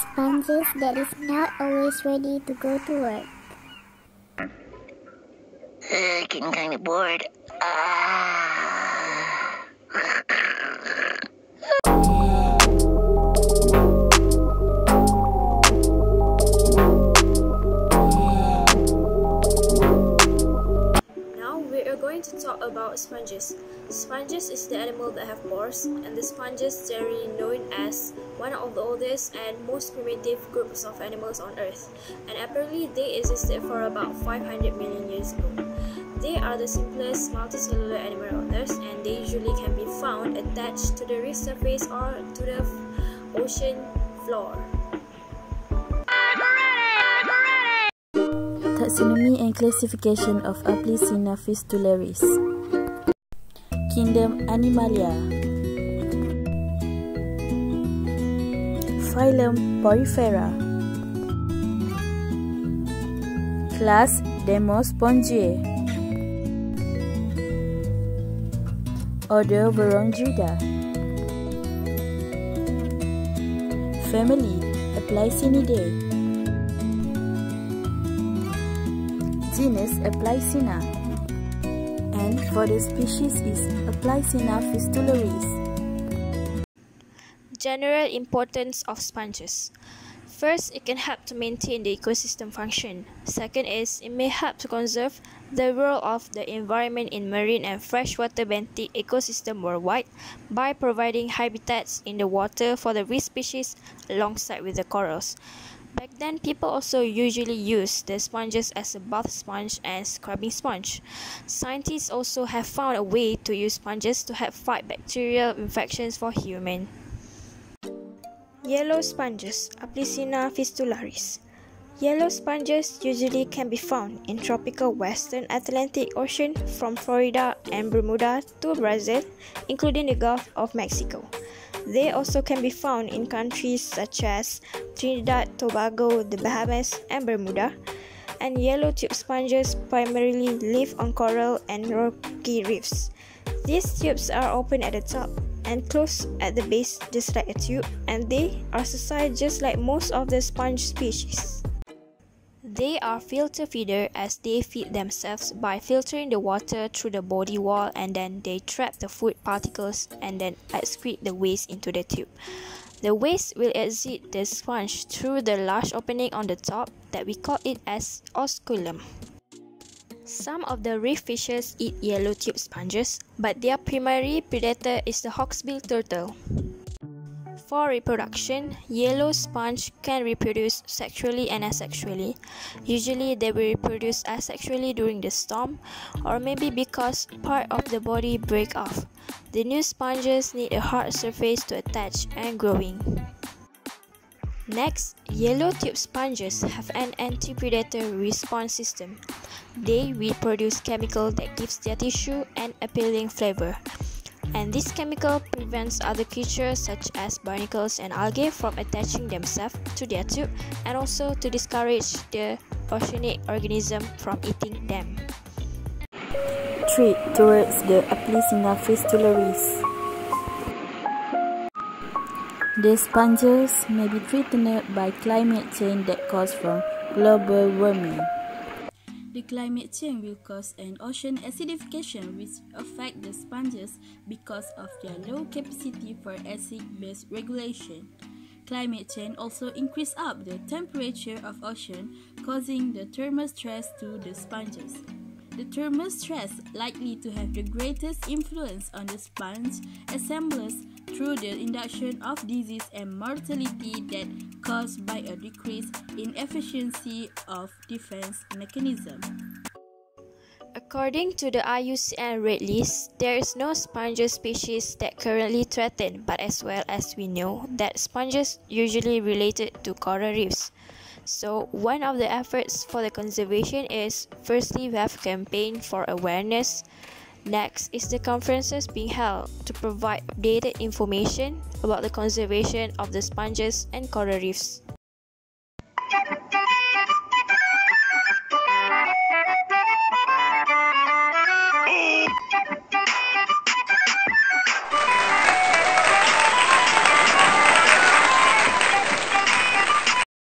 sponges that is not always ready to go to work. Getting kind of bored. Now we are going to talk about sponges. Sponges is the animal that have pores, and the sponges are generally known as one of the oldest and most primitive groups of animals on Earth, and apparently they existed for about 500 million years ago. They are the simplest multicellular animal on Earth, and they usually can be found attached to the reef surface or to the ocean floor. Taxonomy and classification of Aplysina fistularis. Kingdom Animalia. Phylum Porifera. Class Demospongiae. Order Vorongida. Family Aplysinidae. Genus Aplysina. And for the species is Aplysina fistularis. General importance of sponges. First, it can help to maintain the ecosystem function. Second is, it may help to conserve the role of the environment in marine and freshwater benthic ecosystem worldwide by providing habitats in the water for the reef species alongside with the corals. Back then, people also usually used the sponges as a bath sponge and scrubbing sponge. Scientists also have found a way to use sponges to help fight bacterial infections for humans. Yellow sponges, Aplysina fistularis. Yellow sponges usually can be found in tropical western Atlantic Ocean from Florida and Bermuda to Brazil, including the Gulf of Mexico. They also can be found in countries such as Trinidad, Tobago, the Bahamas, and Bermuda. And yellow tube sponges primarily live on coral and rocky reefs. These tubes are open at the top and closed at the base just like a tube, and they are socialized just like most of the sponge species. They are filter feeder as they feed themselves by filtering the water through the body wall, and then they trap the food particles and then excrete the waste into the tube. The waste will exit the sponge through the large opening on the top that we call it as osculum. Some of the reef fishes eat yellow tube sponges, but their primary predator is the hawksbill turtle. For reproduction, yellow sponge can reproduce sexually and asexually. Usually they will reproduce asexually during the storm, or maybe because part of the body break off. The new sponges need a hard surface to attach and growing. Next, yellow tube sponges have an anti-predator response system. They will produce chemical that gives their tissue an appealing flavor. And this chemical prevents other creatures such as barnacles and algae from attaching themselves to their tube, and also to discourage the oceanic organism from eating them. Treat towards the Aplysina fistularis. The sponges may be threatened by climate change that causes from global warming. The climate change will cause an ocean acidification which affect the sponges because of their low capacity for acid-base regulation. Climate change also increases up the temperature of ocean, causing the thermal stress to the sponges. The thermal stress likely to have the greatest influence on the sponge assemblies through the induction of disease and mortality that caused by a decrease in efficiency of defense mechanism. According to the IUCN Red List, there is no sponge species that currently threatened, but as well as we know that sponges usually related to coral reefs. So one of the efforts for the conservation is, firstly, we have a campaign for awareness. Next is the conferences being held to provide updated information about the conservation of the sponges and coral reefs.